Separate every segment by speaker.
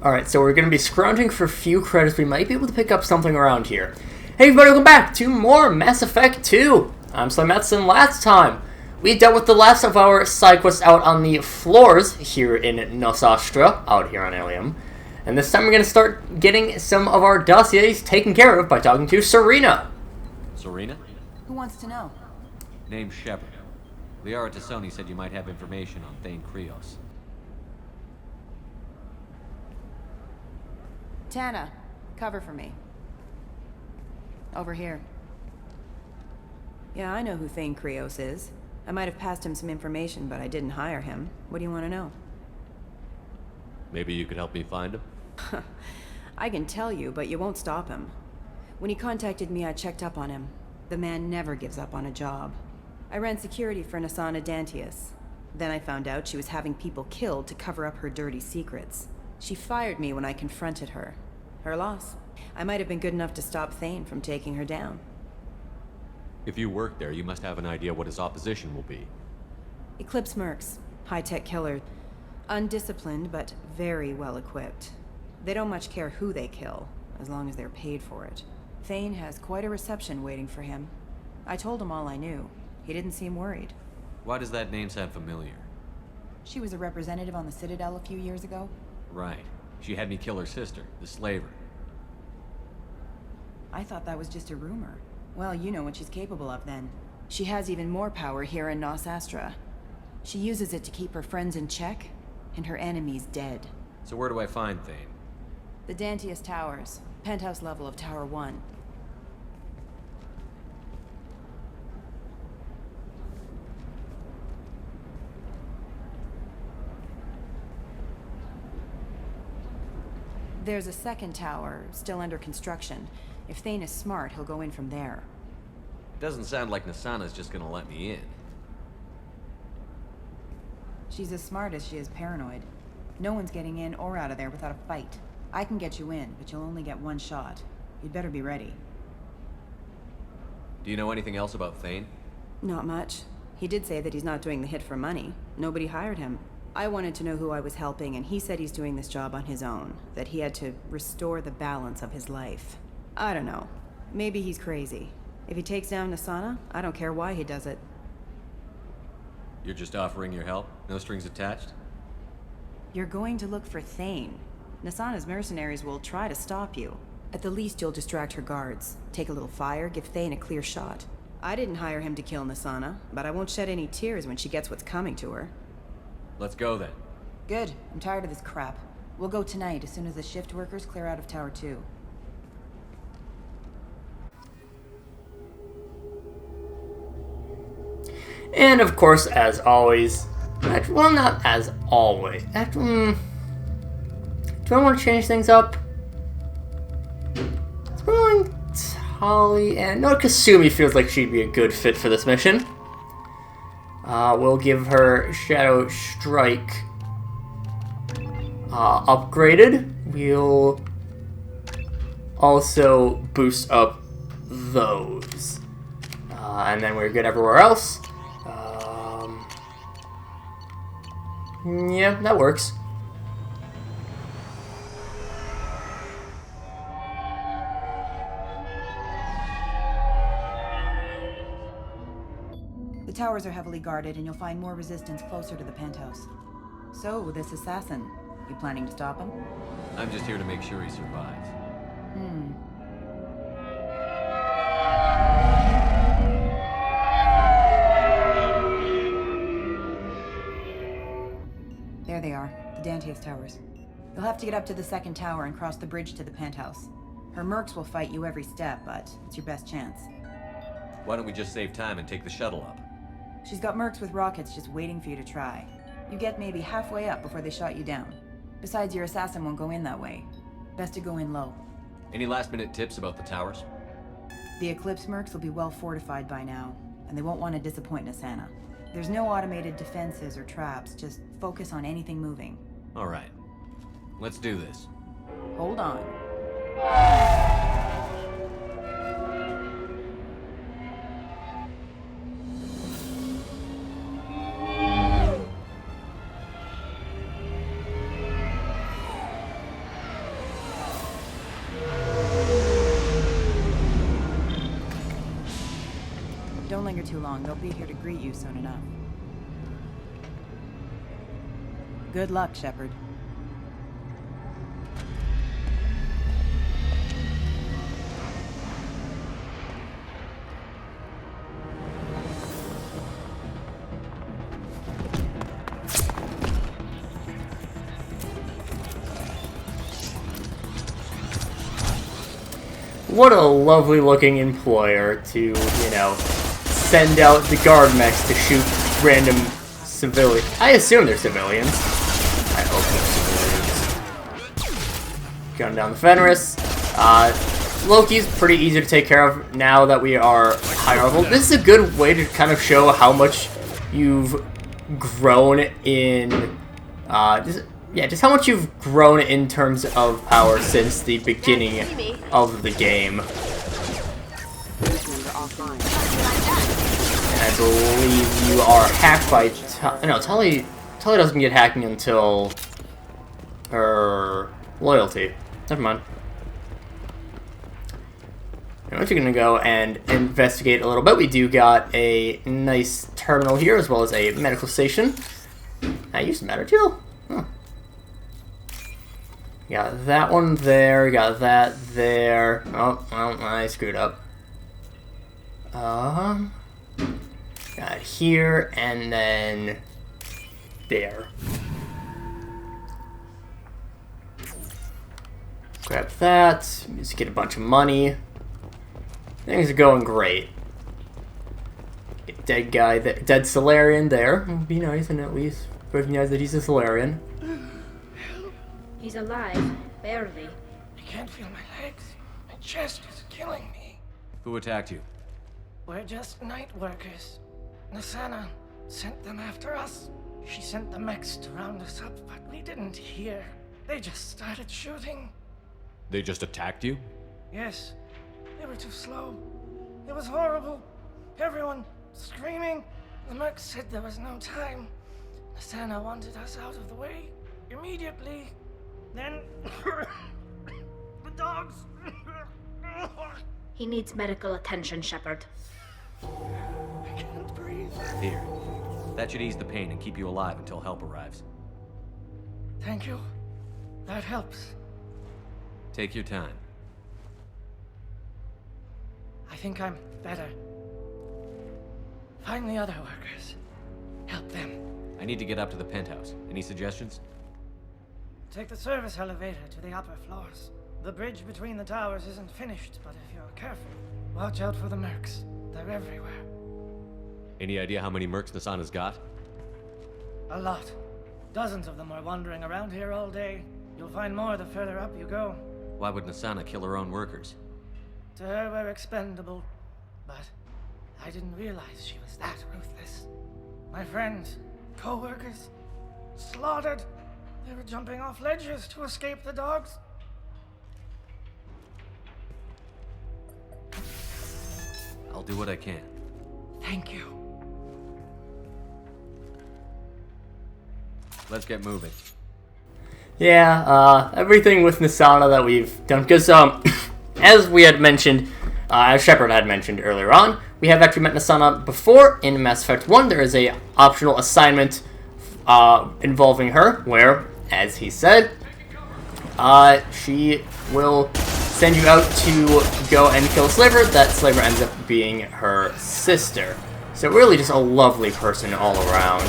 Speaker 1: Alright, so we're going to be scrounging for a few credits. We might be able to pick up something around here. Hey everybody, welcome back to more Mass Effect 2. I'm SlayerMathis, and last time we dealt with the last of our side quests out on the floors here in Nassana, out here on Ilium. And this time we're going to start getting some of our dossiers taken care of by talking to Serena.
Speaker 2: Serena?
Speaker 3: Who wants to know?
Speaker 2: Name's Shepard. Liara Tassoni said you might have information on Thane Krios.
Speaker 3: Tana, cover for me. Over here. Yeah, I know who Thane Krios is. I might have passed him some information, but I didn't hire him. What do you want to know?
Speaker 2: Maybe you could help me find him?
Speaker 3: I can tell you, but you won't stop him. When he contacted me, I checked up on him. The man never gives up on a job. I ran security for Nassana Dantius. Then I found out she was having people killed to cover up her dirty secrets. She fired me when I confronted her. Her loss. I might have been good enough to stop Thane from taking her down.
Speaker 2: If you work there, you must have an idea what his opposition will be.
Speaker 3: Eclipse mercs. High-tech killer. Undisciplined, but very well-equipped. They don't much care who they kill, as long as they're paid for it. Thane has quite a reception waiting for him. I told him all I knew. He didn't seem worried.
Speaker 2: Why does that name sound familiar?
Speaker 3: She was a representative on the Citadel a few years ago.
Speaker 2: Right. She had me kill her sister, the slaver.
Speaker 3: I thought that was just a rumor. Well, you know what she's capable of then. She has even more power here in Nassana. She uses it to keep her friends in check, and her enemies dead.
Speaker 2: So where do I find Thane?
Speaker 3: The Dantius Towers. Penthouse level of Tower 1. There's a second tower, still under construction. If Thane is smart, he'll go in from there.
Speaker 2: Doesn't sound like Nassana's just gonna let me in.
Speaker 3: She's as smart as she is paranoid. No one's getting in or out of there without a fight. I can get you in, but you'll only get one shot. You'd better be ready.
Speaker 2: Do you know anything else about Thane?
Speaker 3: Not much. He did say that he's not doing the hit for money. Nobody hired him. I wanted to know who I was helping, and he said he's doing this job on his own. That he had to restore the balance of his life. I don't know. Maybe he's crazy. If he takes down Nassana, I don't care why he does it.
Speaker 2: You're just offering your help? No strings attached?
Speaker 3: You're going to look for Thane. Nassana's mercenaries will try to stop you. At the least, you'll distract her guards. Take a little fire, give Thane a clear shot. I didn't hire him to kill Nassana, but I won't shed any tears when she gets what's coming to her.
Speaker 2: Let's go then.
Speaker 3: Good. I'm tired of this crap. We'll go tonight as soon as the shift workers clear out of Tower 2.
Speaker 1: And of course, as always, well, not as always. Do I want to change things up? It's going Tali, and no, Kasumi feels like she'd be a good fit for this mission. We'll give her Shadow Strike upgraded. We'll also boost up those. And then we're good everywhere else. Yeah, that works.
Speaker 3: The towers are heavily guarded, and you'll find more resistance closer to the penthouse. So, this assassin, you planning to stop him?
Speaker 2: I'm just here to make sure he survives.
Speaker 3: There they are, the Dantius Towers. You'll have to get up to the second tower and cross the bridge to the penthouse. Her mercs will fight you every step, but it's your best chance.
Speaker 2: Why don't we just save time and take the shuttle up?
Speaker 3: She's got mercs with rockets just waiting for you to try. You get maybe halfway up before they shot you down. Besides, your assassin won't go in that way. Best to go in low.
Speaker 2: Any last-minute tips about the towers?
Speaker 3: The Eclipse mercs will be well fortified by now, and they won't want to disappoint Nassana. There's no automated defenses or traps, just focus on anything moving.
Speaker 2: All right. Let's do this.
Speaker 3: Hold on. linger too long. They'll be here to greet you soon enough. Good luck, Shepard.
Speaker 1: What a lovely looking employer to, you know, send out the guard mechs to shoot random civilians. I assume they're civilians. I hope they're civilians. Gun down the Fenris. Loki's pretty easy to take care of now that we are higher level. This is a good way to kind of show how much you've grown in, just how much you've grown in terms of power since the beginning of the game. And I believe you are hacked by... No, Tully doesn't get hacking until... loyalty. Never mind. And we're going to go and investigate a little bit. We do got a nice terminal here, as well as a medical station. I used Metagel? Huh. Got that one there, got that there. Oh, well, I screwed up. Got it here, and then there. Grab that, just get a bunch of money. Things are going great. Get dead guy, dead Salarian there. It would be nice and at least recognize that he's a Salarian.
Speaker 4: He's alive, barely.
Speaker 5: I can't feel my legs. My chest is killing me.
Speaker 2: Who attacked you?
Speaker 5: We're just night workers. Nassana sent them after us. She sent the mechs to round us up, but we didn't hear. They just started shooting.
Speaker 2: They just attacked you?
Speaker 5: Yes, they were too slow. It was horrible. Everyone screaming. The mechs said there was no time. Nassana wanted us out of the way immediately. Then, the dogs.
Speaker 4: He needs medical attention, Shepard.
Speaker 5: I can't breathe.
Speaker 2: Here. That should ease the pain and keep you alive until help arrives.
Speaker 5: Thank you. That helps.
Speaker 2: Take your time.
Speaker 5: I think I'm better. Find the other workers. Help them.
Speaker 2: I need to get up to the penthouse. Any suggestions?
Speaker 5: Take the service elevator to the upper floors. The bridge between the towers isn't finished, but if you're careful, watch out for the mercs. They're everywhere.
Speaker 2: Any idea how many mercs Nassana's got?
Speaker 5: A lot. Dozens of them are wandering around here all day. You'll find more the further up you go.
Speaker 2: Why would Nassana kill her own workers?
Speaker 5: To her, we're expendable. But I didn't realize she was that ruthless. My friends, co-workers, slaughtered. They were jumping off ledges to escape the dogs.
Speaker 2: I'll do what I can.
Speaker 5: Thank you.
Speaker 2: Let's get moving.
Speaker 1: Yeah, everything with Nassana that we've done, because, as we had mentioned, as Shepard had mentioned earlier on, we have actually met Nassana before in Mass Effect 1. There is a optional assignment involving her, where, as he said, she will send you out to go and kill a slaver. That slaver ends up being her sister. So really just a lovely person all around.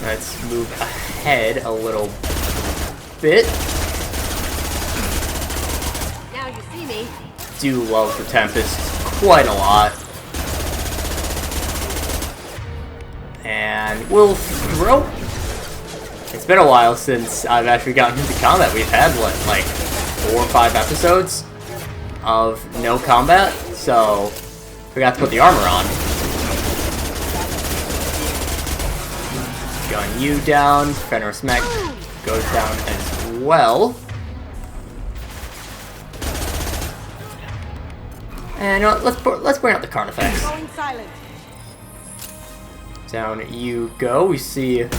Speaker 1: Let's move ahead a little bit.
Speaker 4: Now you see me.
Speaker 1: Do love the Tempest quite a lot. And we'll throw... It's been a while since I've actually gotten into combat. We've had, what, like 4 or 5 episodes of no combat, so forgot to put the armor on. Gun you down, Fenris Mech goes down as well. And let's bring out the Carnifex.
Speaker 3: Going silent.
Speaker 1: Down you go. We see a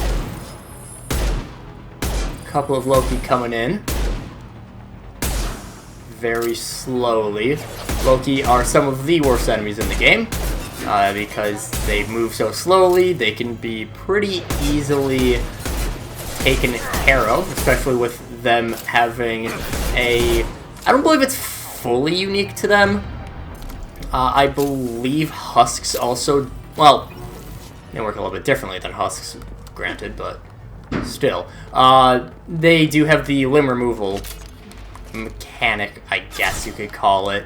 Speaker 1: couple of Loki coming in. very slowly. Loki are some of the worst enemies in the game, because they move so slowly. They can be pretty easily taken care of, especially with them having a... I don't believe it's fully unique to them. I believe Husks also... Well, they work a little bit differently than Husks, granted, but still. They do have the limb removal mechanic, I guess you could call it.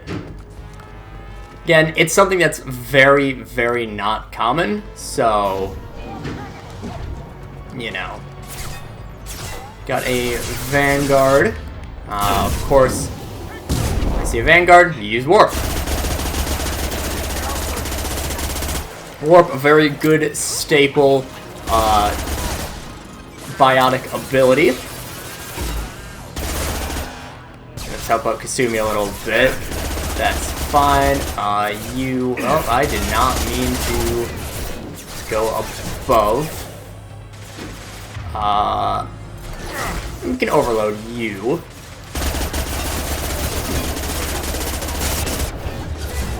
Speaker 1: Again, it's something that's very, very not common, so... You know. Got a Vanguard. Of course, I see a Vanguard, you use Warp. Warp, a very good staple biotic ability. Let's help out Kasumi a little bit. That's fine. Oh, I did not mean to go above. We can overload you.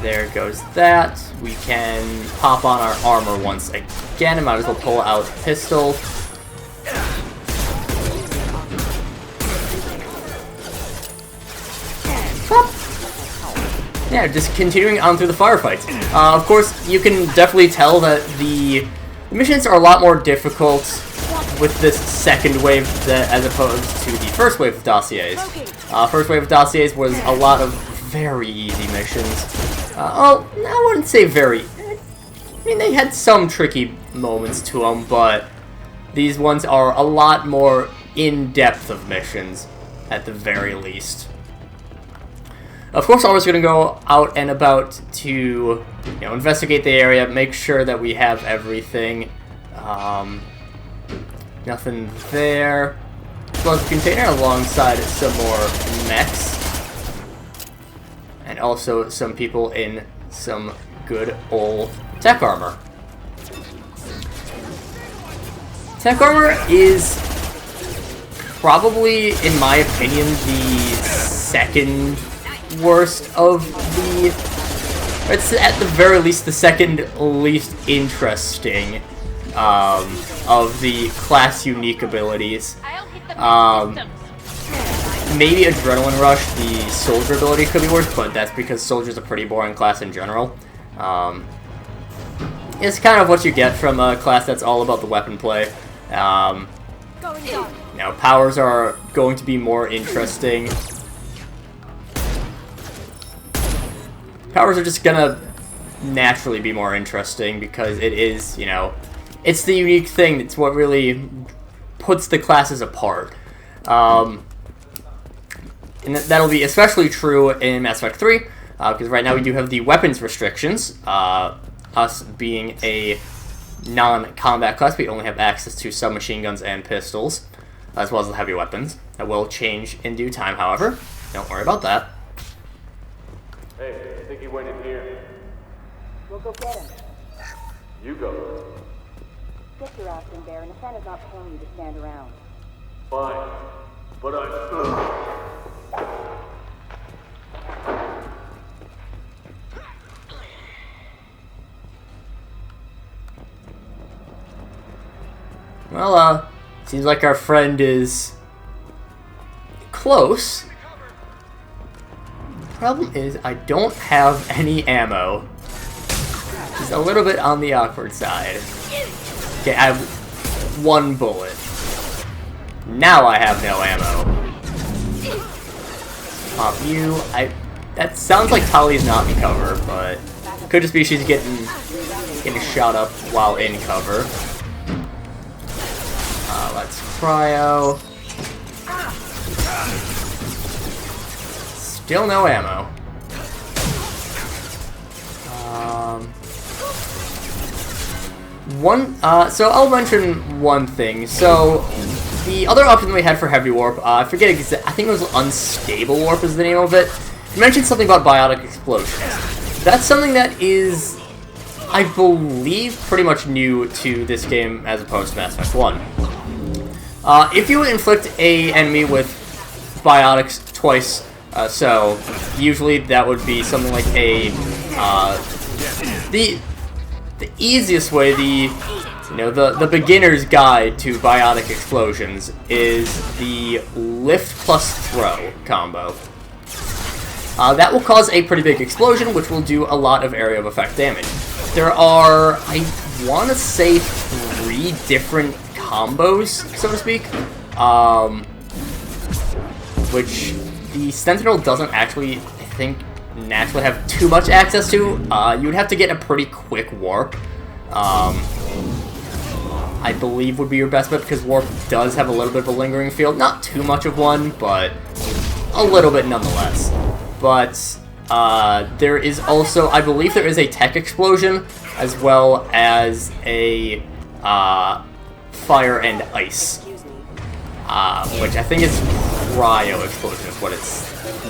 Speaker 1: There goes that. We can pop on our armor once again. I might as well pull out pistol. Yeah, just continuing on through the firefights. Of course, you can definitely tell that the missions are a lot more difficult with this second wave as opposed to the first wave of dossiers. First wave of dossiers was a lot of very easy missions. Oh, I wouldn't say very... I mean, they had some tricky moments to them, but these ones are a lot more in-depth of missions, at the very least. Of course, I'm always going to go out and about to, investigate the area, make sure that we have everything. Nothing there. Close the container alongside some more mechs. And also some people in some good old tech armor. Tech armor is probably, in my opinion, the second worst of the... It's at the very least the second least interesting of the class unique abilities. Maybe Adrenaline Rush, the soldier ability, could be worse, but that's because soldier's a pretty boring class in general. It's kind of what you get from a class that's all about the weapon play. Now, powers are going to be more interesting. Powers are just gonna naturally be more interesting because it is, it's the unique thing. It's what really puts the classes apart. And that'll be especially true in Mass Effect 3, because right now we do have the weapons restrictions. Us being a non-combat class, we only have access to submachine guns and pistols, as well as the heavy weapons. That will change in due time, however. Don't worry about that.
Speaker 6: Hey, I think he went in here.
Speaker 7: We'll go get him.
Speaker 6: You go.
Speaker 7: Get your ass in there, and Nassana's not paying you to stand around.
Speaker 6: Fine. But I...
Speaker 1: Well, seems like our friend is close. Problem is, I don't have any ammo. It's a little bit on the awkward side. Okay, I have one bullet. Now I have no ammo. Pop you. That sounds like Tali's not in cover, but could just be she's getting shot up while in cover. Let's cryo. Still no ammo. So I'll mention one thing. So the other option we had for heavy warp, I forget I think it was unstable warp is the name of it. You mentioned something about biotic explosions. That's something that is, I believe, pretty much new to this game as opposed to Mass Effect 1. If you inflict a enemy with biotics twice So usually that would be something like a the easiest way, the beginner's guide to biotic explosions is the lift plus throw combo. That will cause a pretty big explosion, which will do a lot of area of effect damage. There are, I want to say, 3 different combos, so to speak, which the Sentinel doesn't actually, I think, naturally have too much access to. You would have to get a pretty quick warp. I believe would be your best bet, because warp does have a little bit of a lingering field. Not too much of one, but a little bit nonetheless. But there is also, I believe there is a tech explosion, as well as a fire and ice, which I think is cryo explosion is what it's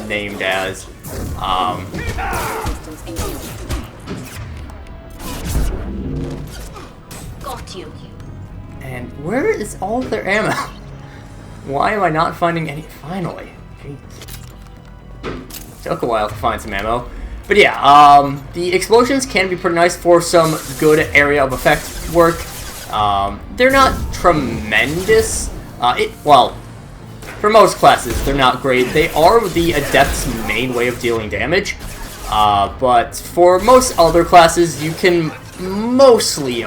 Speaker 1: named as.
Speaker 4: Got you.
Speaker 1: And where is all of their ammo? Why am I not finding any? Finally. Jeez. Took a while to find some ammo. But yeah, the explosions can be pretty nice for some good area of effect work. They're not tremendous. Well, for most classes, they're not great. They are the Adept's main way of dealing damage. But for most other classes, you can mostly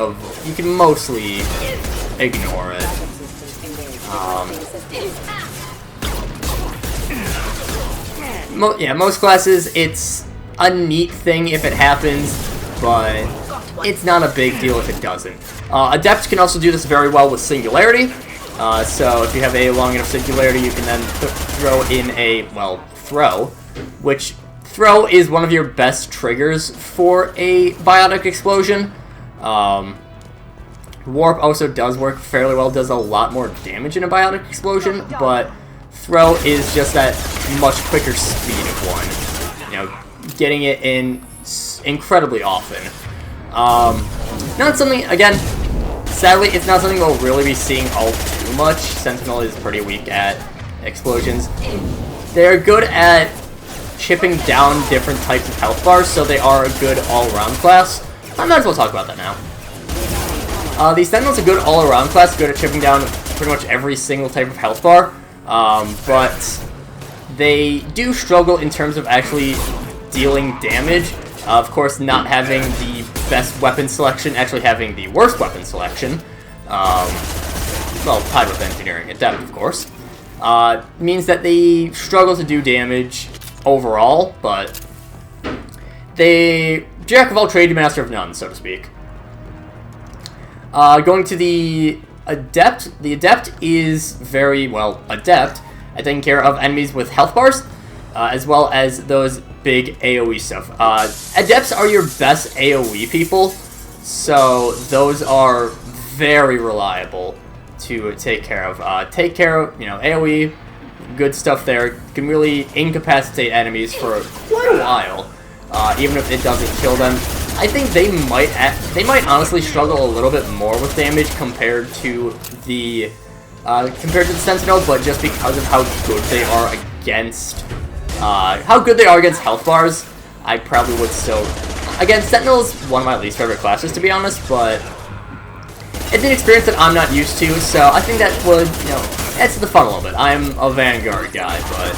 Speaker 1: ignore it. Most classes, it's a neat thing if it happens, but it's not a big deal if it doesn't. Adepts can also do this very well with Singularity. So if you have a long enough Singularity, you can then throw in a, throw, which throw is one of your best triggers for a biotic explosion. Warp also does work fairly well, does a lot more damage in a biotic explosion, but throw is just that much quicker speed of one. Getting it in incredibly often. Not something, again, sadly, it's not something we'll really be seeing all too much. Sentinel is pretty weak at explosions. They're good at chipping down different types of health bars, so they are a good all-around class. I might as well talk about that now. The Sentinel's a good all-around class, good at chipping down pretty much every single type of health bar, but they do struggle in terms of actually dealing damage. Of course, not having the best weapon selection, actually having the worst weapon selection, tied with engineering adept, of course, means that they struggle to do damage overall, but they jack of all trades, master of none, so to speak. Going to the Adept is very, adept at taking care of enemies with health bars, as well as those big AoE stuff. Adepts are your best AoE people, so those are very reliable to take care of. AoE, good stuff there. Can really incapacitate enemies for quite a while, even if it doesn't kill them. I think they might honestly struggle a little bit more with damage compared to the Sentinel, but just because of how good they are against health bars, I probably would still. Again, Sentinel is one of my least favorite classes, to be honest, but it's an experience that I'm not used to, so I think that would, adds to the fun a little bit. I'm a Vanguard guy, but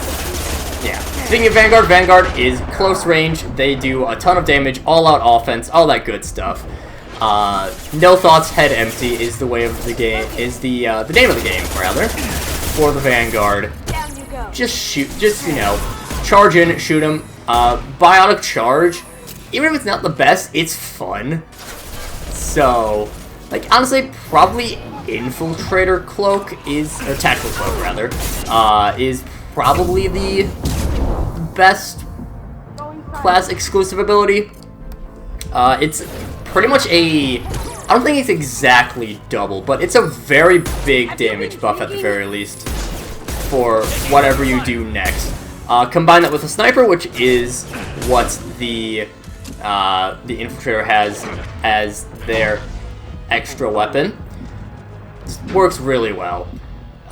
Speaker 1: yeah. Speaking of Vanguard, Vanguard is close range. They do a ton of damage, all-out offense, all that good stuff. No thoughts, head empty is the way of the game. Is the name of the game, rather, for the Vanguard. Just shoot, charge in, shoot them. Biotic charge, even if it's not the best, it's fun. So, honestly, probably Infiltrator Cloak or Tactical Cloak, rather, is probably the best class exclusive ability. It's pretty much I don't think it's exactly double, but it's a very big damage buff at the very least for whatever you do next. Combine that with a sniper, which is what the Infiltrator has as their extra weapon. Works really well.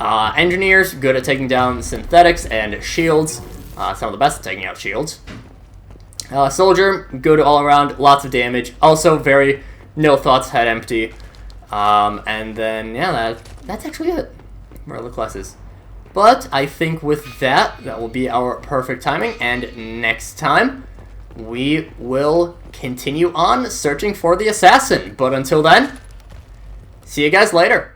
Speaker 1: Engineers, good at taking down synthetics and shields. some of the best at taking out shields. Soldier, good all around, lots of damage. Also very no thoughts, head empty. And then, yeah, that's actually it for other classes. But I think with that will be our perfect timing. And next time, we will continue on searching for the assassin. But until then, see you guys later.